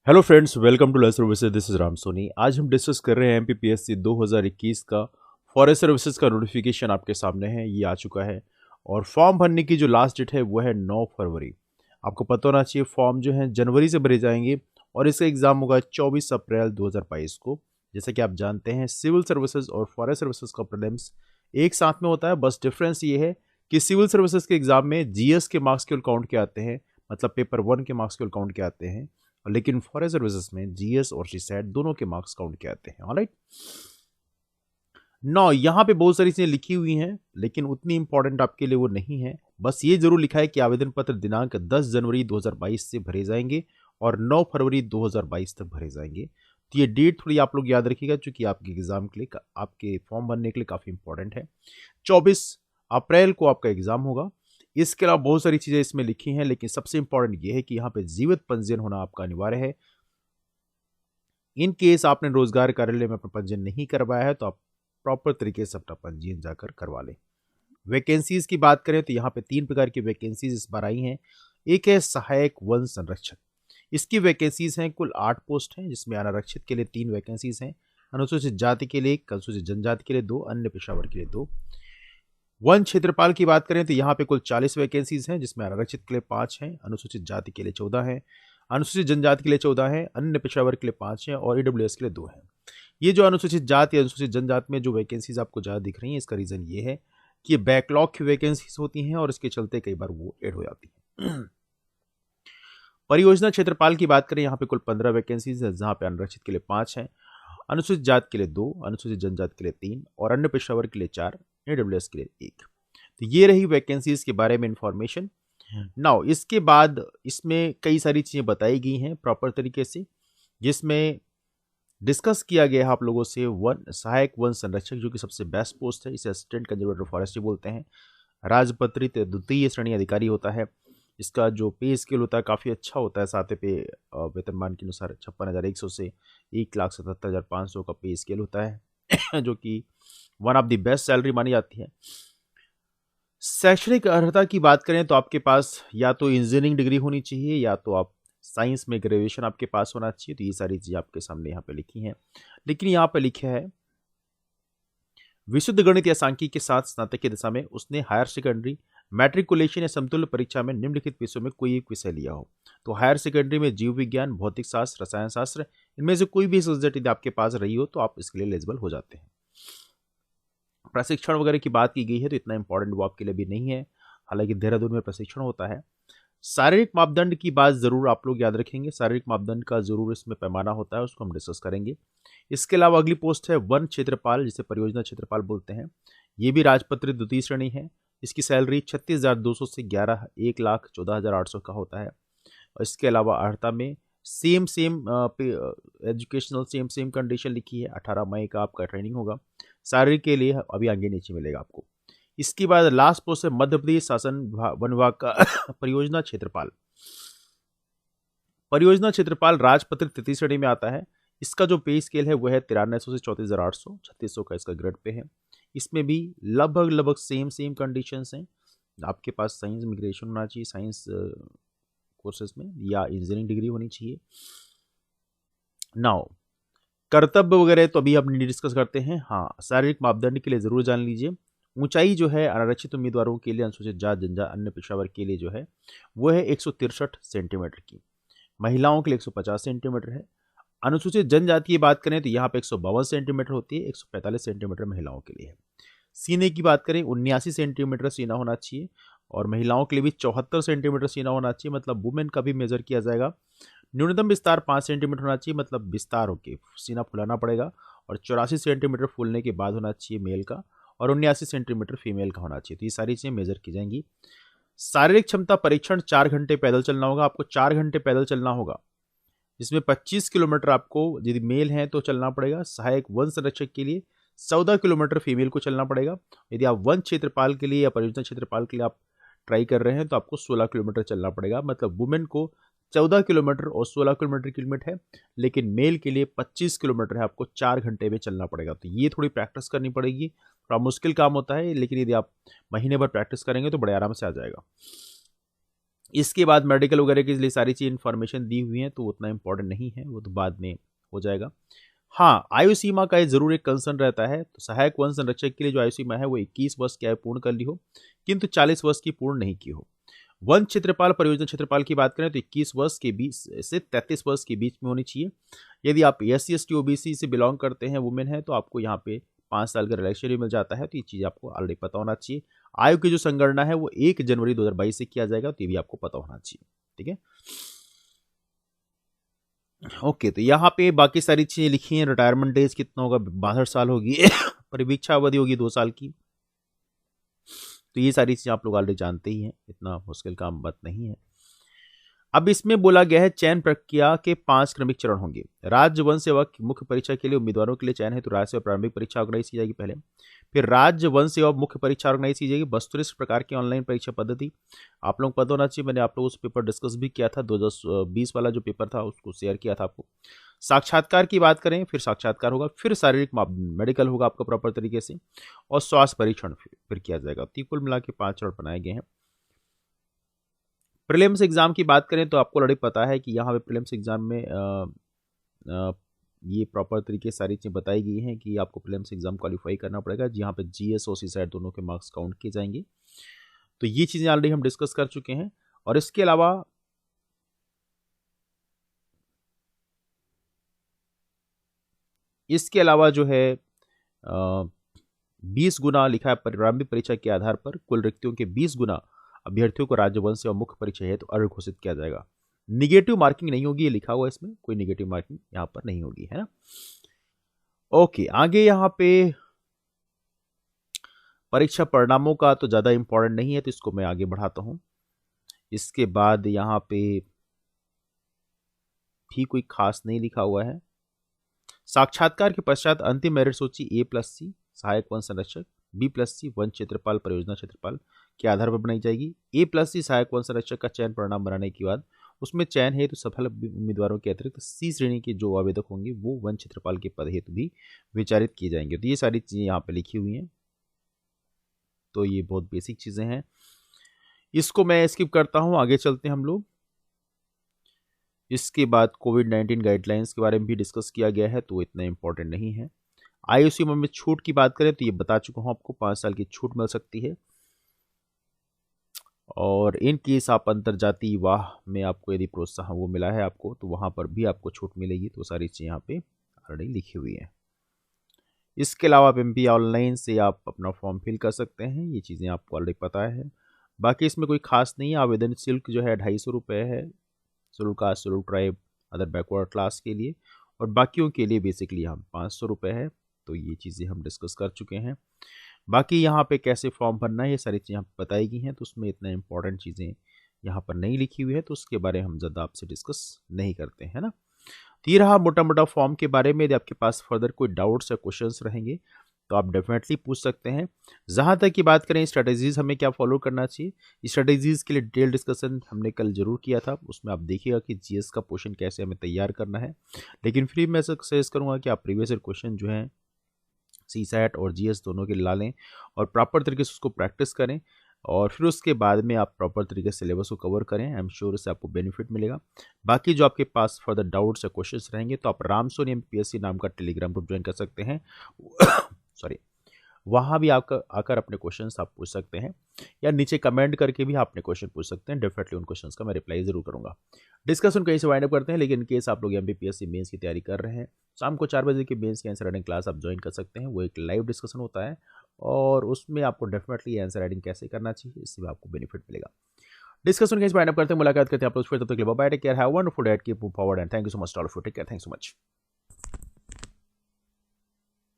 Hello friends, welcome to learn services. This is Ram Soni. आज हम discuss कर रहे हैं एमपीपीएससी 2021 का फॉरेस्ट सर्विसेज का नोटिफिकेशन आपके सामने है। ये आ चुका है और फॉर्म भरने की जो लास्ट डेट है वो है 9 फरवरी। आपको पता होना चाहिए फॉर्म जो है जनवरी से भरे जाएंगे और इसका एग्जाम होगा 24 अप्रैल 2022 को। जैसा कि आप जानते हैं सिविल सर्विसेज और फॉरेस्ट सर्विसेज का प्रीलिम्स एक साथ में होता है। बस डिफरेंस ये है कि सिविल सर्विसेज के एग्जाम में जीएस के मार्क्स केवल काउंट के आते हैं, मतलब पेपर 1 के मार्क्स केवल काउंट के आते हैं, लेकिन फॉरेस्ट सर्विसेज में जीएस और सीसैट दोनों के मार्क्स काउंट के आते हैं। ऑलराइट, नौ यहाँ पे बहुत सारी चीजें लिखी हुई हैं लेकिन उतनी इंपॉर्टेंट आपके लिए वो नहीं है। बस ये जरूर लिखा है कि आवेदन पत्र दिनांक 10 जनवरी 2022 से भरे जाएंगे और 9 फरवरी 2022 तक भरे जाएंगे। तो ये डेट थोड़ी आप लोग याद रखिएगा क्योंकि आपके एग्जाम के लिए, आपके फॉर्म भरने के लिए काफी इंपॉर्टेंट है। 24 अप्रैल को आपका एग्जाम होगा। इसके अलावा बहुत सारी चीजें इसमें लिखी हैं लेकिन सबसे इंपॉर्टेंट ये है कि यहाँ पे जीवित पंजीयन होना आपका अनिवार्य है। इन केस आपने रोजगार कार्यालय में अपना पंजीयन नहीं करवाया है तो आप प्रॉपर तरीके से अपना पंजीयन जाकर करवा लें। वैकेंसीज की बात करें तो यहाँ पे 3 प्रकार की वैकेंसीज इस बार आई हैं। एक है सहायक वन संरक्षक। इसकी वैकेंसीज हैं कुल 8 पोस्ट हैं, जिसमें अनारक्षित के लिए 3 वैकेंसीज हैं, अनुसूचित जाति के लिए 1, अनुसूचित जनजाति के लिए 2, अन्य पेशावर के लिए 2। वन क्षेत्रपाल की बात करें तो यहाँ पे कुल 40 वैकेंसीज हैं, जिसमें अनारक्षित के लिए 5 हैं, अनुसूचित जाति के लिए 14 हैं, अनुसूचित जनजाति के लिए 14 हैं, अन्य पेशावर के लिए 5 हैं और ईडब्ल्यूएस के लिए 2 हैं। ये जो अनुसूचित जाति या अनुसूचित जनजाति में जो वैकेंसीज आपको ज़्यादा दिख रही हैं, इसका रीज़न ये है कि ये बैकलॉग की वैकेंसीज होती हैं और इसके चलते कई बार वो ऐड हो जाती हैं। परियोजना क्षेत्रपाल की बात करें, यहाँ पे कुल 15 वैकेंसीज है, जहाँ पे अनारक्षित के लिए 5 हैं, अनुसूचित जाति के लिए 2, अनुसूचित जनजाति के लिए 3 और अन्य पेशावर के लिए 4, ईडब्ल्यूएस के लिए 1। तो ये रही वैकेंसीज के बारे में इंफॉर्मेशन। नाउ इसके बाद इसमें कई सारी चीज़ें बताई गई हैं प्रॉपर तरीके से, जिसमें डिस्कस किया गया है आप लोगों से वन सहायक वन संरक्षक, जो कि सबसे बेस्ट पोस्ट है। इसे असिस्टेंट कंजर्वेटर फॉरेस्ट्री बोलते हैं। राजपत्रित द्वितीय श्रेणी अधिकारी होता है। इसका जो पे स्केल होता है काफ़ी अच्छा होता है। सातवें पे वेतनमान के अनुसार 56,100 से 1,77,500 का पे स्केल होता है जो कि one of the best salary मानी जाती है। शैक्षणिक अर्हता की बात करें तो आपके पास या तो इंजीनियरिंग डिग्री होनी चाहिए या तो आप साइंस में ग्रेजुएशन आपके पास होना चाहिए। तो ये सारी चीज़ें आपके सामने यहाँ पे लिखी हैं, लेकिन यहाँ पे लिखा है विशुद्ध गणित या सांख्यिकी के साथ स्नातक की दशा में उसने हायर सेकेंडरी, मैट्रिकुलेशन या समतुल्य परीक्षा में निम्नलिखित विषयों में कोई एक विषय लिया हो। तो हायर सेकेंडरी में जीव विज्ञान, भौतिक शास्त्र, रसायन शास्त्र, इनमें से कोई भी सब्जेक्ट यदि आपके पास रही हो तो आप इसके लिए एलिजिबल हो जाते हैं। प्रशिक्षण वगैरह की बात की गई है तो इतना इंपॉर्टेंट वो आपके लिए भी नहीं है, हालांकि देहरादून में प्रशिक्षण होता है। शारीरिक मापदंड की बात जरूर आप लोग याद रखेंगे। शारीरिक मापदंड का जरूर इसमें पैमाना होता है, उसको हम डिस्कस करेंगे। इसके अलावा अगली पोस्ट है वन क्षेत्रपाल, जिसे परियोजना क्षेत्रपाल बोलते हैं। ये भी राजपत्रित द्वितीय श्रेणी है। इसकी सैलरी 36,200 से 1,14,800 का होता है। और इसके अलावा अर्हता में सेम एजुकेशनल सेम कंडीशन लिखी है। 18 मई का आपका ट्रेनिंग होगा। शारीरिक के लिए अभी आगे नीचे मिलेगा आपको। इसके बाद लास्ट पोस्ट है मध्य प्रदेश शासन वन विभाग का परियोजना क्षेत्रपाल। परियोजना क्षेत्रपाल राजपत्रित तृतीय श्रेणी में आता है। इसका जो पे स्केल है वो है 9300 से 34,800, 3600 का इसका ग्रेड पे है। इसमें भी लगभग सेम कंडीशंस हैं। आपके पास साइंस में ग्रेजुएशन होना चाहिए, साइंस कोर्सेज में, या इंजीनियरिंग डिग्री होनी चाहिए। नाउ कर्तव्य वगैरह तो अभी हम डिस्कस करते हैं। हाँ, शारीरिक मापदंड के लिए जरूर जान लीजिए। ऊंचाई जो है अनारक्षित उम्मीदवारों के लिए, अनुसूचित जाति जनजाति अन्य पेशावर के लिए जो है वो है 163 सेंटीमीटर की। महिलाओं के लिए 150 सेंटीमीटर है। अनुसूचित जनजाति की बात करें तो यहाँ पे 152 सेंटीमीटर होती है, 145 सेंटीमीटर महिलाओं के लिए है। सीने की बात करें 79 सेंटीमीटर सीना होना चाहिए और महिलाओं के लिए भी 74 सेंटीमीटर सीना होना चाहिए, मतलब वुमेन का भी मेजर किया जाएगा। न्यूनतम विस्तार 5 सेंटीमीटर होना चाहिए, मतलब विस्तार होके सीना फुलाना पड़ेगा, और 84 सेंटीमीटर फूलने के बाद होना चाहिए मेल का, और 79 सेंटीमीटर फीमेल का होना चाहिए। तो ये सारी चीज़ें मेजर की जाएंगी। शारीरिक क्षमता परीक्षण 4 घंटे पैदल चलना होगा। आपको 4 घंटे पैदल चलना होगा, जिसमें 25 किलोमीटर आपको यदि मेल हैं तो चलना पड़ेगा। सहायक वन संरक्षक के लिए 14 किलोमीटर फीमेल को चलना पड़ेगा। यदि आप वन क्षेत्रपाल के लिए या परियोजना क्षेत्रपाल के लिए आप ट्राई कर रहे हैं तो आपको 16 किलोमीटर चलना पड़ेगा। मतलब वुमेन को 14 किलोमीटर और 16 किलोमीटर की लिमिट है, लेकिन मेल के लिए 25 किलोमीटर है। आपको 4 घंटे में चलना पड़ेगा। तो ये थोड़ी प्रैक्टिस करनी पड़ेगी, थोड़ा मुश्किल काम होता है, लेकिन यदि आप महीने भर प्रैक्टिस करेंगे तो बड़े आराम से आ जाएगा। इसके बाद मेडिकल वगैरह के लिए सारी चीज़ इन्फॉर्मेशन दी हुई है, तो उतना इंपॉर्टेंट नहीं है, वो तो बाद में हो जाएगा। हाँ, आयु सीमा का जरूर एक कंसर्न रहता है, तो सहायक वन संरक्षक के लिए जो आयु सीमा है वो 21 वर्ष की आयु पूर्ण कर ली हो, किंतु 40 वर्ष की पूर्ण नहीं की हो। वन क्षेत्रपाल परियोजना क्षेत्रपाल की बात करें तो 21 वर्ष के बीच से 33 वर्ष के बीच में होनी चाहिए। यदि आप SC ST OBC से बिलोंग करते हैं, वुमेन है, तो आपको यहाँ पे 5 साल का रिलैक्सेशन भी मिल जाता है, तो ये चीज़ आपको ऑलरेडी पता होना चाहिए। आयु की जो संगणना है वो 1 जनवरी 2022 से किया जाएगा, तो ये भी आपको पता होना चाहिए। ठीक है, ओके। तो यहाँ पे बाकी सारी चीज़ें लिखी हैं। रिटायरमेंट एज कितना होगा, 62 साल होगी। परिवीक्षा अवधि होगी 2 साल की। तो ये सारी चीज़ें आप लोग ऑलरेडी जानते ही हैं, इतना मुश्किल काम बात नहीं है। अब इसमें बोला गया है चयन प्रक्रिया के 5 क्रमिक चरण होंगे। राज्य वन सेवा की मुख्य परीक्षा के लिए उम्मीदवारों के लिए चयन हेतु राज्य सेवा प्रारंभिक परीक्षा ऑर्गेनाइज की जाएगी पहले, फिर राज्य वन सेवा मुख्य परीक्षा ऑर्गेनाइज की जाएगी। वस्तुनिष्ठ प्रकार की ऑनलाइन परीक्षा पद्धति आप लोग पता होना चाहिए, मैंने आप लोगों से पेपर डिस्कस भी किया था, 2020 वाला जो पेपर था उसको शेयर किया था आपको। साक्षात्कार की बात करें, फिर साक्षात्कार होगा, फिर शारीरिक मेडिकल होगा आपका प्रॉपर तरीके से, और स्वास्थ्य परीक्षण फिर किया जाएगा। तो कुल मिला के 5 चरण बनाए गए हैं। प्रीलिम्स एग्जाम की बात करें तो आपको ऑलरेडी पता है कि यहाँ पे प्रीलिम्स एग्जाम में ये प्रॉपर तरीके से सारी चीज़ें बताई गई हैं कि आपको प्रीलिम्स एग्जाम क्वालिफाई करना पड़ेगा, जहाँ पे GS और CSAT दोनों के मार्क्स काउंट किए जाएंगे। तो ये चीज़ें ऑलरेडी हम डिस्कस कर चुके हैं। और इसके अलावा जो है 20 गुना लिखा है प्रारंभिक परीक्षा के आधार पर कुल रिक्तियों के 20 गुना अभ्यर्थियों को राज्य वन सेवा मुख्य परीक्षा हेतु अर्ह घोषित किया जाएगा। निगेटिव मार्किंग नहीं होगी, ये लिखा हुआ है इसमें, कोई निगेटिव मार्किंग यहाँ पर नहीं होगी, है ना। ओके, आगे यहाँ पे परीक्षा परिणामों का तो ज़्यादा इंपॉर्टेंट नहीं है, तो इसको मैं आगे बढ़ाता हूँ। इसके बाद यहाँ पे भी कोई खास नहीं लिखा हुआ है। साक्षात्कार के पश्चात अंतिम मेरिट सूची A+C सहायक वन संरक्षक, B+C वन क्षेत्रपाल परियोजना क्षेत्रपाल के आधार पर बनाई जाएगी। A+C सहायक वन संरक्षक का चयन परिणाम बनाने के बाद उसमें चयन हेतु सफल उम्मीदवारों के अतिरिक्त C श्रेणी के जो आवेदक होंगे वो वन क्षेत्रपाल के पद हेतु भी विचारित किए जाएंगे। तो ये सारी चीज़ें यहाँ पे लिखी हुई हैं, तो ये बहुत बेसिक चीज़ें हैं, इसको मैं स्किप करता हूँ। आगे चलते हैं हम लोग। इसके बाद कोविड-19 गाइडलाइंस के बारे में भी डिस्कस किया गया है, तो इतना इंपॉर्टेंट नहीं है। आयु सीमा में छूट की बात करें तो ये बता चुका हूं आपको, 5 साल की छूट मिल सकती है। और इन केस आप अंतरजातीय विवाह में आपको यदि प्रोत्साहन वो मिला है आपको, तो वहां पर भी आपको छूट मिलेगी। तो सारी चीज़ें यहाँ पे ऑलरेडी लिखी हुई हैं। इसके अलावा आप MP ऑनलाइन से आप अपना फॉर्म फिल कर सकते हैं, ये चीज़ें आपको ऑलरेडी पता है। बाकी इसमें कोई खास नहीं है। आवेदन शुल्क जो है 250 रुपये है, schedule caste, schedule tribe, other backward class के लिए, और बाकियों के लिए बेसिकली हम 500 रुपये है। तो ये चीज़ें हम डिस्कस कर चुके हैं। बाकी यहाँ पे कैसे फॉर्म भरना है ये सारी चीज़ें बताई गई हैं, तो उसमें इतना इंपॉर्टेंट चीज़ें यहाँ पर नहीं लिखी हुई है, तो उसके बारे में हम ज़्यादा आपसे डिस्कस नहीं करते हैं ना। तो ये रहा मोटा मोटा फॉर्म के बारे में। यदि आपके पास फर्दर कोई डाउट्स या क्वेश्चंस रहेंगे तो आप डेफिनेटली पूछ सकते हैं। जहाँ तक की बात करें स्ट्रेटेजीज हमें क्या फॉलो करना चाहिए, स्ट्रेटेजीज के लिए डिटेल डिस्कशन हमने कल जरूर किया था, उसमें आप देखिएगा कि GS का पोर्शन कैसे हमें तैयार करना है। लेकिन फिर मैं सजेस्ट करूँगा कि आप प्रीवियस ईयर क्वेश्चन जो हैं CSAT और GS दोनों के ला लें और प्रॉपर तरीके से उसको प्रैक्टिस करें, और फिर उसके बाद में आप प्रॉपर तरीके से सिलेबस को कवर करें। आई एम श्योर इससे आपको बेनिफिट मिलेगा। बाकी जो आपके पास फर्दर डाउट्स या क्वेश्चंस रहेंगे तो आप रामसोनी MPSC नाम का टेलीग्राम ग्रुप ज्वाइन कर सकते हैं। सॉरी, वहाँ भी आपका आकर अपने क्वेश्चंस आप पूछ सकते हैं, या नीचे कमेंट करके भी आप अपने क्वेश्चन पूछ सकते हैं। डेफिनेटली उन क्वेश्चंस का मैं रिप्लाई जरूर करूँगा। डिस्कशन कहीं से वाइंड अप करते हैं, लेकिन इन केस आप लोग MPSC मेंस की तैयारी कर रहे हैं, शाम को 4 बजे की मेंस की आंसर राइटिंग क्लास आप ज्वाइन कर सकते हैं। वो एक लाइव डिस्कशन होता है, और उसमें आपको डेफिनेटली आंसर राइटिंग कैसे करना चाहिए इससे भी आपको बेनिफिट मिलेगा। डिस्कशन कहीं से वाइंड अप करते हैं, मुलाकात करते हैं आप लोग फिर। तब तक के लिए bye, take care, have a wonderful day, keep moving forward, and thank you so much all of you. Take care, thanks so much.